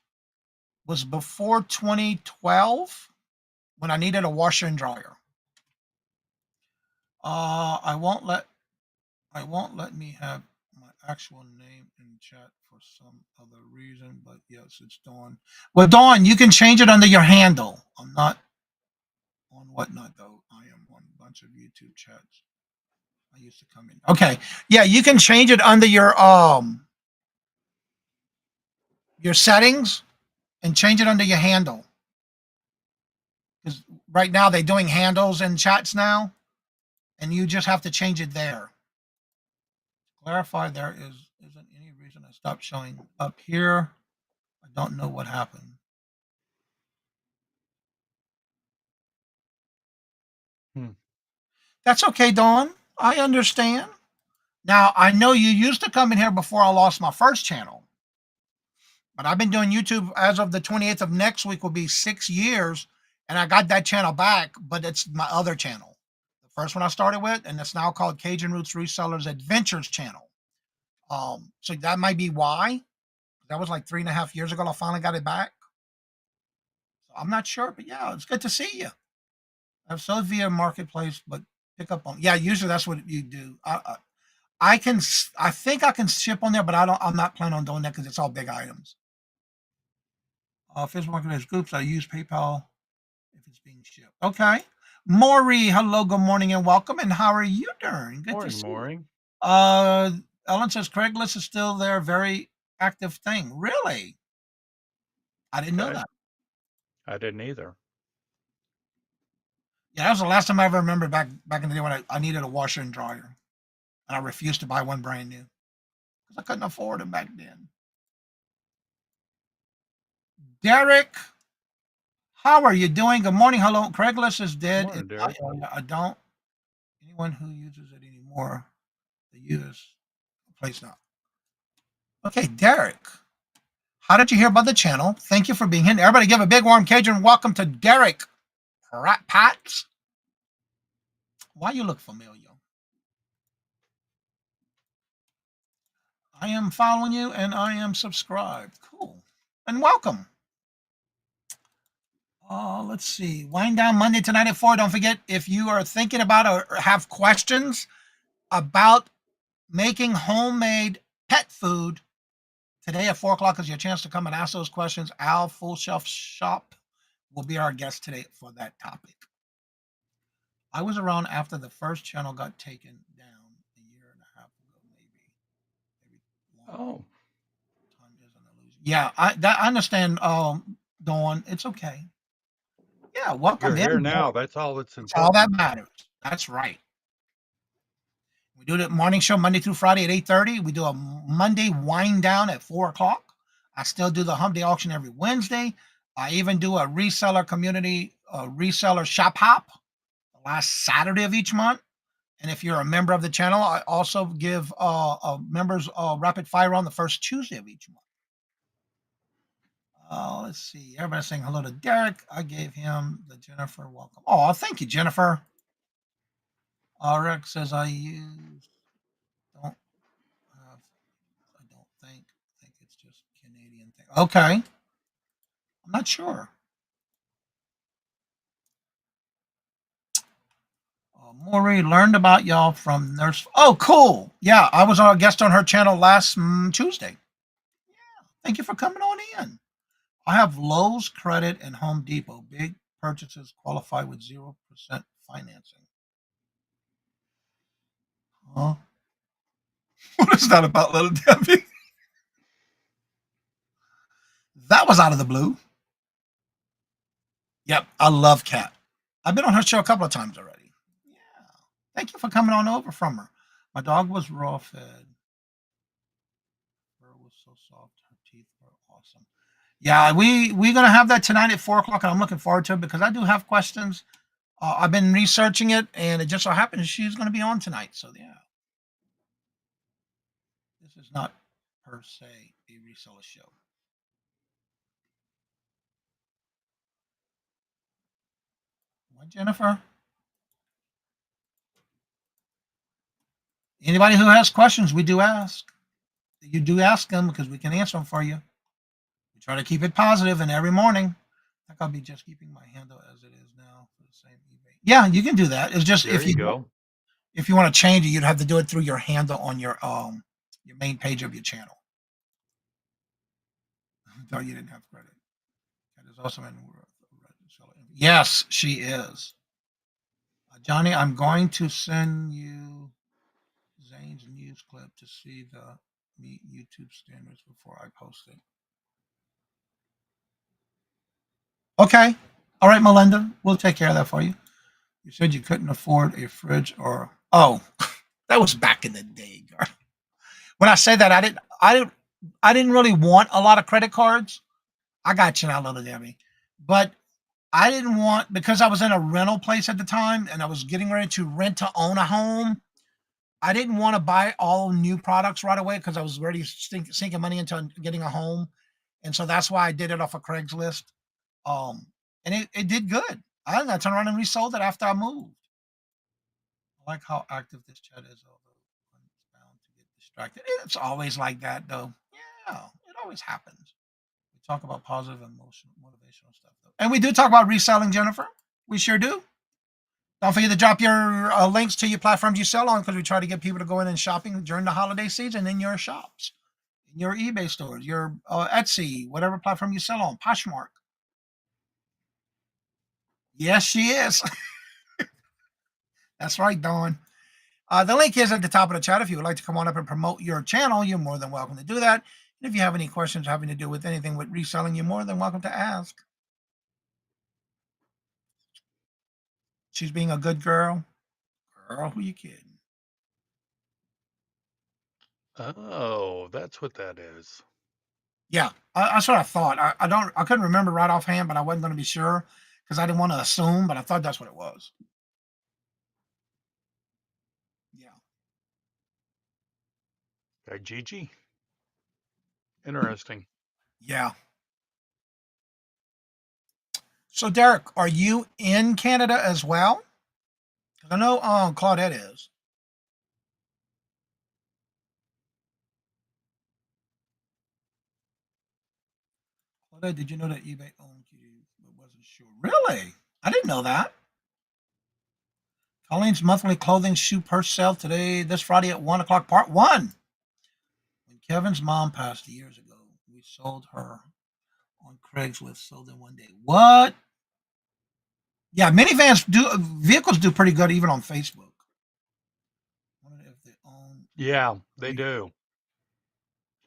was before 2012 when I needed a washer and dryer. I won't let me have my actual name in chat for some other reason, but yes, it's Dawn. Well, Dawn, you can change it under your handle. I'm not on whatnot though. I am on a bunch of YouTube chats. I used to come in. Okay, yeah, you can change it under your your settings and change it under your handle. Because right now they're doing handles and chats now, and you just have to change it there. Clarify there isn't any reason I stopped showing up here. I don't know what happened. Hmm. That's okay, Dawn. I understand. Now I know you used to come in here before I lost my first channel, but I've been doing YouTube as of the 28th of next week will be 6 years, and I got that channel back, but it's my other channel. The first one I started with, and it's now called Cajun Roots Resellers Adventures channel. So that might be why. That was like 3.5 years ago. I finally got it back. So I'm not sure, but yeah, it's good to see you. I've sold via marketplace, but pick up on. Yeah, usually that's what you do. I can. I think I can ship on there, but I don't. I'm not planning on doing that because it's all big items. Physical marketplace groups. I use PayPal if it's being shipped. Okay. Maury, hello, good morning, and welcome. And how are you doing? Good to Morning, see you. morning. Uh, Ellen says Craigslist is still there, very active thing. Really? I didn't know Okay. that. I didn't either. Yeah, that was the last time I ever remembered back in the day when I needed a washer and dryer, and I refused to buy one brand new because I couldn't afford them back then. Derek, how are you doing? Good morning. Hello. Craigslist is dead in Morning, my Derek. area. I don't. Anyone who uses it anymore, they use place now. Okay, Derek. How did you hear about the channel? Thank you for being here. Everybody give a big warm Cajun welcome to Derek Pats. Why you look familiar? I am following you and I am subscribed. Cool. And welcome. Let's see. Wind down Monday tonight at 4. Don't forget, if you are thinking about or have questions about making homemade pet food, today at 4 o'clock is your chance to come and ask those questions. Al Full Shelf Shop will be our guest today for that topic. I was around after the first channel got taken down a year and a half ago, maybe. Oh, Time is an illusion. Yeah, I understand. Dawn, it's okay. Yeah, welcome you're in. here Yeah, now. That's all that's it's all that important. matters. That's right. We do the morning show Monday through Friday at 8:30. We do a Monday wind down at 4 o'clock. I still do the Hump Day auction every Wednesday. I even do a reseller community reseller shop hop the last Saturday of each month. And if you're a member of the channel, I also give members rapid fire on the first Tuesday of each month. Let's see. Everybody's saying hello to Derek. I gave him the Jennifer welcome. Oh, thank you, Jennifer. Rex says don't have, I don't think it's just Canadian thing. Okay. I'm not sure. Maury learned about y'all from Nurse. Oh, cool. Yeah, I was a guest on her channel last Tuesday. Yeah, thank you for coming on in. I have Lowe's Credit and Home Depot. Big purchases qualify with 0% financing. Huh? What is that about, little Debbie? That was out of the blue. Yep, I love Kat. I've been on her show a couple of times already. Yeah. Thank you for coming on over from her. My dog was raw fed. Fur was so soft. Her teeth were awesome. Yeah, we're gonna have that tonight at 4 o'clock, and I'm looking forward to it because I do have questions. I've been researching it, and it just so happens she's going to be on tonight. So yeah, this is not per se a reseller show. What, Jennifer? Anybody who has questions, we do ask. You do ask them because we can answer them for you. We try to keep it positive, and every morning, I think I'll be just keeping my handle as it is now for the same eBay. Yeah, you can do that. It's just There you go. if you want to change it, you'd have to do it through your handle on your main page of your channel. No, you didn't have credit. That is also in. Yes, she is. Johnny, I'm going to send you Zane's news clip to see the meet YouTube standards before I post it. Okay. All right, Melinda. We'll take care of that for you. You said you couldn't afford a fridge or oh, that was back in the day, girl. When I say that, I didn't really want a lot of credit cards. I got you now, little Debbie. But I didn't want because I was in a rental place at the time and I was getting ready to rent to own a home. I didn't want to buy all new products right away because I was already sinking money into getting a home, and so that's why I did it off of Craigslist. Um, and it did good. I turned around and resold it after I moved. I like how active this chat is, although I'm bound to get distracted. It's always like that, though. Yeah, it always happens. We talk about positive emotional, motivational stuff, though, and we do talk about reselling, Jennifer. We sure do. Don't forget to drop your links to your platforms you sell on because we try to get people to go in and shopping during the holiday season in your shops, in your eBay stores, your Etsy, whatever platform you sell on, Poshmark. Yes, she is. That's right, Dawn. The link is at the top of the chat. If you would like to come on up and promote your channel, you're more than welcome to do that. And if you have any questions having to do with anything with reselling, you're more than welcome to ask. She's being a good girl. Girl, who you kidding? Oh, that's what that is. Yeah, that's what I thought. I couldn't remember right offhand, but I wasn't going to be sure because I didn't want to assume, but I thought that's what it was. Yeah. By Gigi. Interesting. Yeah. So, Derek, are you in Canada as well? Because I know Claudette is. Claudette, did you know that eBay owned you? But wasn't sure. Really? I didn't know that. Colleen's monthly clothing shoe purse sale today, this Friday at 1 o'clock, part one. When Kevin's mom passed years ago, we sold her on Craigslist, sold in one day. What? Yeah, vehicles do pretty good even on Facebook. Wonder if they own Yeah, they do.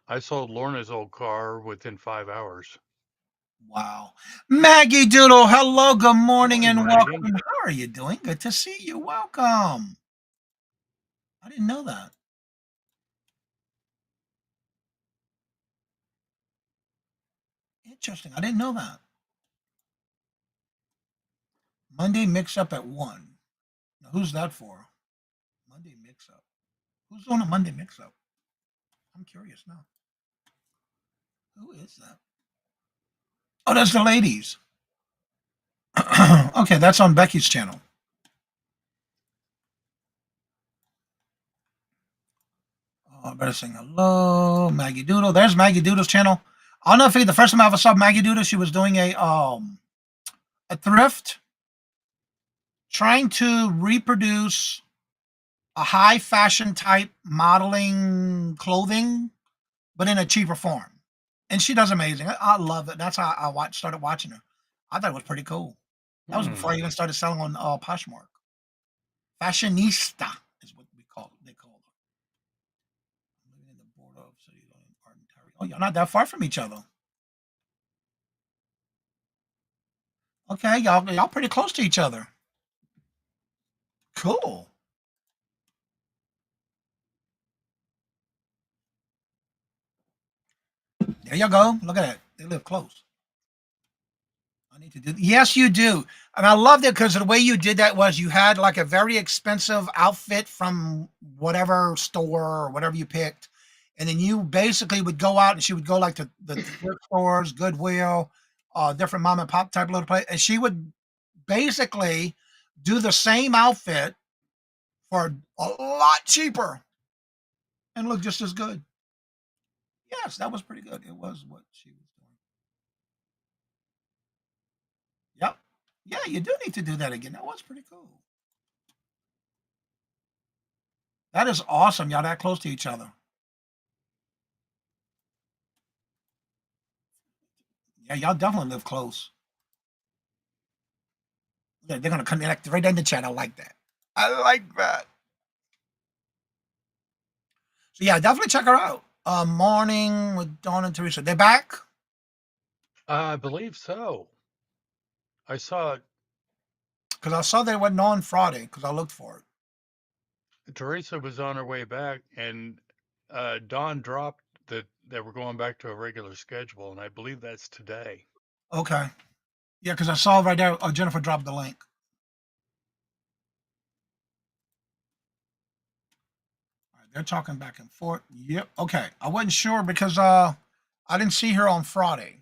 I sold Lorna's old car within 5 hours. Wow. Maggie Doodle, hello, good morning Morning, and Maggie. welcome. How are you doing? Good to see you. Welcome. I didn't know that. Interesting. I didn't know that. Monday mix up at 1. Now, who's that for? Monday mix up. Who's doing a Monday mix up? I'm curious now. Who is that? Oh, that's the ladies. Okay, that's on Becky's channel. Oh, I better sing hello, Maggie Doodle. There's Maggie Doodle's channel. I'll never forget the first time I ever saw Maggie Doodle. She was doing a thrift, trying to reproduce a high fashion type modeling clothing, but in a cheaper form. And she does amazing. I love it. That's how started watching her. I thought it was pretty cool. That was before I even started selling on Poshmark. Fashionista is what they call her. Living in the border of cities on Ontario. Oh, you're not that far from each other. Okay, y'all pretty close to each other. Cool. There you go. Look at that. They live close. I need to do. Yes, you do. And I loved it because the way you did that was you had like a very expensive outfit from whatever store or whatever you picked. And then you basically would go out and she would go like to the thrift stores, Goodwill, different mom and pop type little place. And she would basically do the same outfit for a lot cheaper and look just as good. Yes, that was pretty good. It was what she was doing. Yep. Yeah, you do need to do that again. That was pretty cool. That is awesome. Y'all that close to each other. Yeah, y'all definitely live close. Yeah, they're gonna connect right in the chat. I like that. I like that. So yeah, definitely check her out. Morning with Dawn and Teresa. They're back. I believe so. I saw Because I saw that it wasn't on Friday because I looked for it. Teresa was on her way back, and Dawn dropped that they were going back to a regular schedule, and I believe that's today. Okay. Yeah, because I saw right there. Jennifer dropped the link. All right, they're talking back and forth. Yep. Okay. I wasn't sure because I didn't see her on Friday.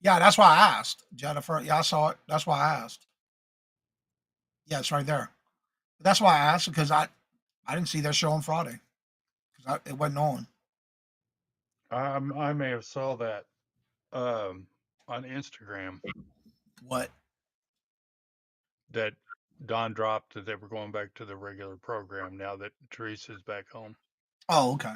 Yeah, that's why I asked Jennifer. Yeah, I saw it. That's why I asked. Yeah, it's right there. That's why I asked because I didn't see their show on Friday because it wasn't on. I may have saw that um, on Instagram What? that Dawn dropped that they were going back to the regular program now that Teresa's back home. Oh, okay.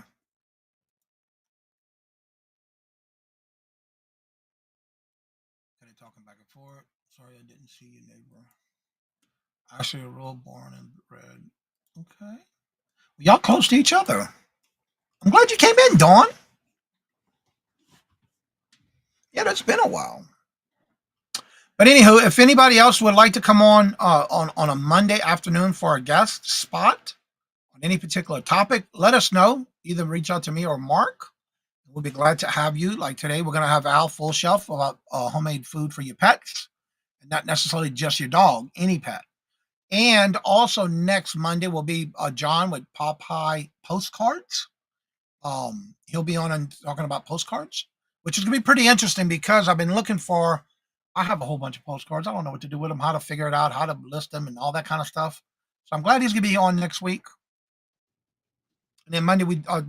They're talking back and forth. Sorry, I didn't see you, neighbor. Actually, a real born and bred. Okay. Y'all close to each other. I'm glad you came in, Dawn. Yeah, that's been a while. But anywho, if anybody else would like to come on a Monday afternoon for a guest spot on any particular topic, let us know. Either reach out to me or Mark. We'll be glad to have you. Like today, we're going to have Al Full Shelf about homemade food for your pets, and not necessarily just your dog, any pet. And also next Monday will be John with Popeye Postcards. He'll be on and talking about postcards, which is going to be pretty interesting because I've been looking for. I have a whole bunch of postcards. I don't know what to do with them, how to figure it out, how to list them, and all that kind of stuff. So I'm glad he's going to be on next week. And then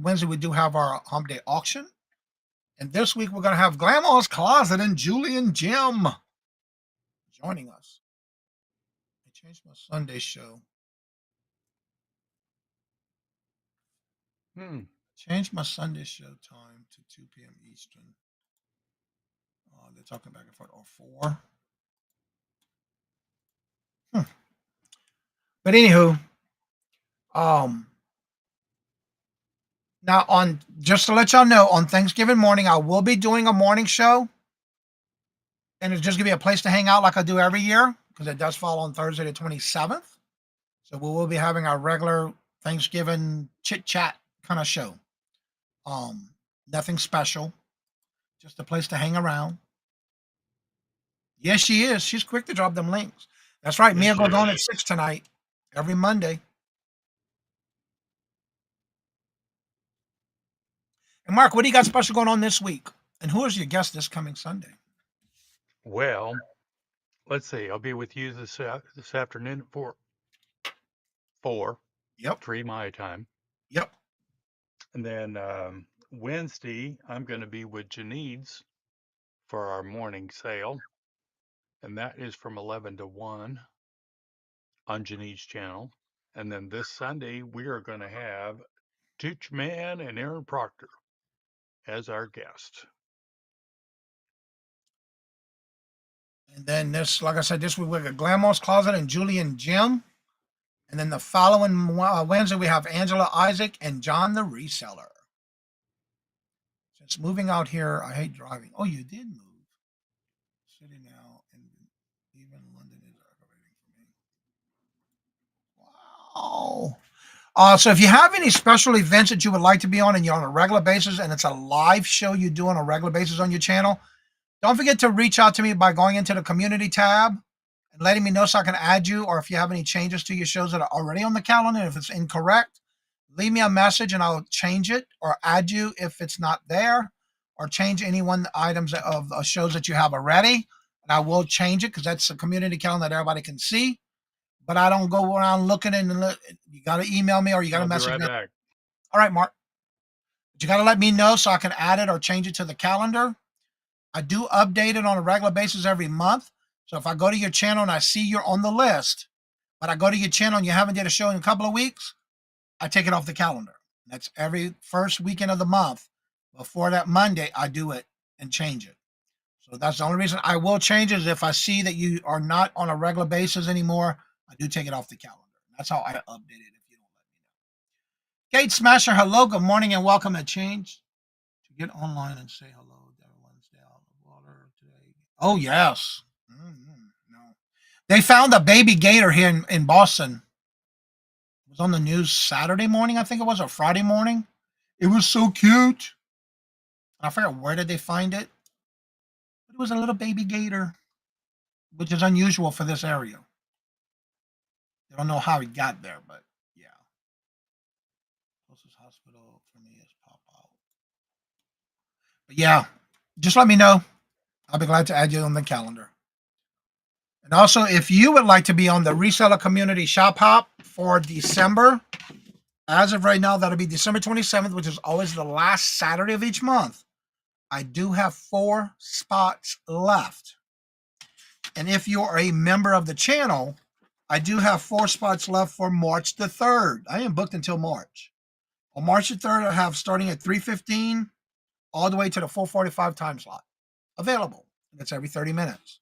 Wednesday, we do have our Hump Day auction. And this week, we're going to have Grandma's Closet and Julie and Jim joining us. I changed my Sunday show. Changed my Sunday show time to 2 p.m. Eastern. They're talking back and forth. Or 4. But anywho, now on just to let y'all know, on Thanksgiving morning, I will be doing a morning show. And it's just gonna be a place to hang out like I do every year, because it does fall on Thursday the 27th. So we will be having our regular Thanksgiving chit chat kind of show. Nothing special, just a place to hang around. Yes, she is. She's quick to drop them links. That's right. Yes, Mia she goes on is. at 6 tonight, every Monday. And Mark, what do you got special going on this week? And who is your guest this coming Sunday? Well, let's see. I'll be with you this afternoon at 4, Yep. 3 my time. Yep. And then Wednesday, I'm going to be with Janine's for our morning sale. And that is from 11 to 1 on Janine's channel. And then this Sunday, we are going to have Tooch Man and Aaron Proctor as our guest. And then this, like I said, this week we got Grandma's Closet and Julie and Jim. And then the following Wednesday, we have Angela Isaac and John the Reseller. Since moving out here, I hate driving. Oh, you did move. City now, and even London is aggravating for me. Wow. So if you have any special events that you would like to be on and you're on a regular basis and it's a live show you do on a regular basis on your channel, don't forget to reach out to me by going into the community tab and letting me know so I can add you, or if you have any changes to your shows that are already on the calendar. If it's incorrect, leave me a message and I'll change it or add you if it's not there, or change any one items of shows that you have already. And I will change it because that's a community calendar that everybody can see. But I don't go around looking you got to email me or you got to message me. Back. All right, Mark. But you got to let me know so I can add it or change it to the calendar. I do update it on a regular basis every month. So if I go to your channel and I see you're on the list, but I go to your channel and you haven't did a show in a couple of weeks, I take it off the calendar. That's every first weekend of the month. Before that Monday, I do it and change it. So that's the only reason I will change it is if I see that you are not on a regular basis anymore, I do take it off the calendar. That's how I update it if you don't let me know. Kate Smasher, hello, good morning and welcome to Change. To get online and say hello to everyone's day out of water today. Oh, yes. They found a baby gator here in Boston. It was on the news Saturday morning, I think it was, or Friday morning. It was so cute. I forget where did they find it, but it was a little baby gator, which is unusual for this area. I don't know how it got there, but yeah. Closest hospital for me is pop out. But yeah, just let me know. I'll be glad to add you on the calendar. And also, if you would like to be on the Reseller Community Shop Hop for December, as of right now, that'll be December 27th, which is always the last Saturday of each month. I do have 4 spots left. And if you are a member of the channel, I do have 4 spots left for March the 3rd. I am booked until March. On March the 3rd, I have starting at 3:15 all the way to the 4:45 time slot available. That's every 30 minutes.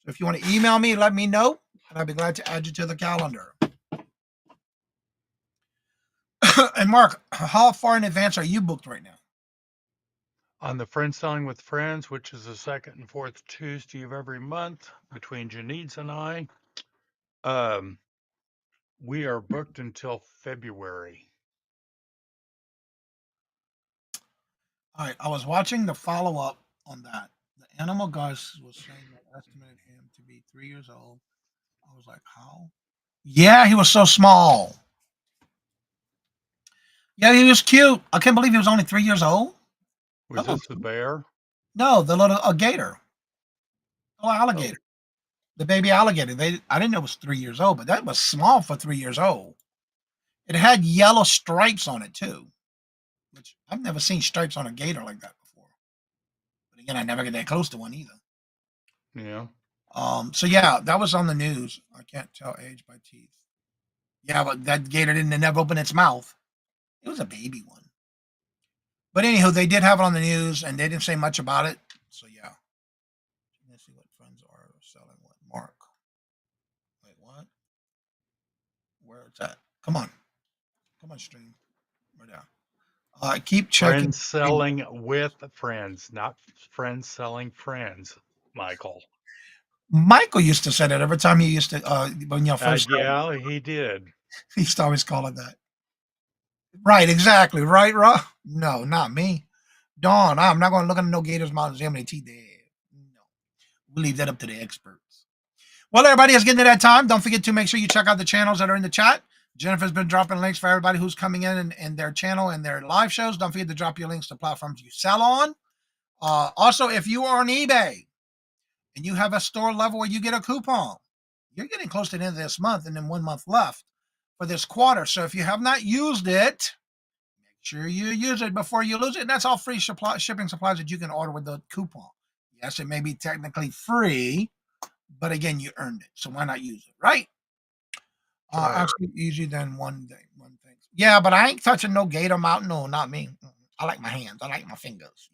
So if you want to email me, let me know, and I'll be glad to add you to the calendar. And Mark, how far in advance are you booked right now? On the Friend Selling with Friends, which is the second and fourth Tuesday of every month between Janice and I, we are booked until February. All right, I was watching the follow-up on that. The animal guys was saying that estimated him to be 3 years old. I was like, how? Yeah, he was so small. Yeah, he was cute. I can't believe he was only 3 years old. Was Hello. this the bear? No, the little gator, little Oh, alligator, the baby alligator. I didn't know it was 3 years old, but that was small for 3 years old. It had yellow stripes on it too, which I've never seen stripes on a gator like that before. But again, I never get that close to one either. yeah. So yeah, that was on the news. I can't tell age by teeth. Yeah, but that gator didn't never open its mouth. It was a baby one. But anywho, they did have it on the news, and they didn't say much about it. So yeah, let's see what friends are selling. What Mark? Wait, what? Where it's at? Come on, stream. Right now. Keep checking. Friends selling with friends, not friends selling friends, Michael. Michael used to say that every time he used to when you first started, Yeah, he did. he used to always call it that. Right, exactly. Right, Rob? No, not me. Dawn, I'm not going to look at no Gators Mount and see how many teeth they have. No. We'll leave that up to the experts. Well, everybody is getting to that time. Don't forget to make sure you check out the channels that are in the chat. Jennifer's been dropping links for everybody who's coming in and their channel and their live shows. Don't forget to drop your links to platforms you sell on. Also, if you are on eBay and you have a store level where you get a coupon, you're getting close to the end of this month and then 1 month left for this quarter. So if you have not used it, make sure you use it before you lose it. And that's all free shipping supplies that you can order with the coupon. Yes, it may be technically free, but again, you earned it. So why not use it, right? Actually, easier than one thing. Yeah, but I ain't touching no gator mountain. No, not me. I like my hands. I like my fingers.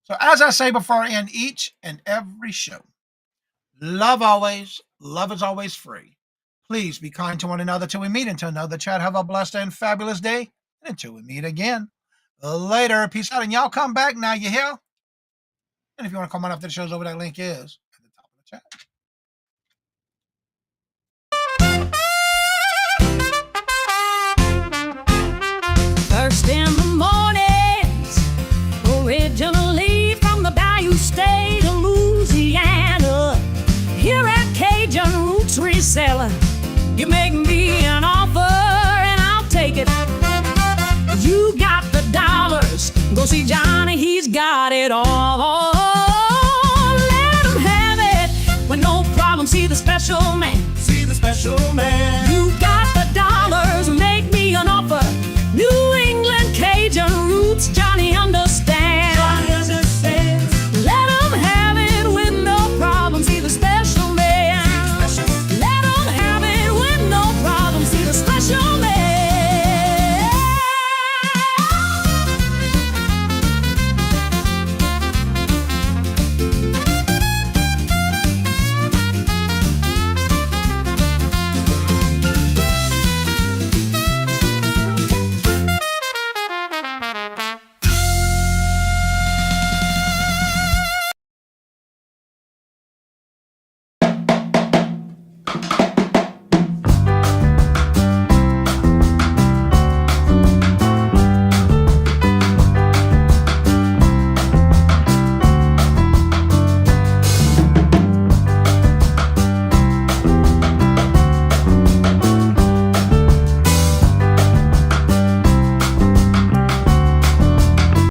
So as I say before I end each and every show, love always. Love is always free. Please be kind to one another till we meet. Until another chat, have a blessed and fabulous day. And until we meet again, later. Peace out. And y'all come back now, you hear? And if you want to come on after the show's over, that link is at the top of the chat.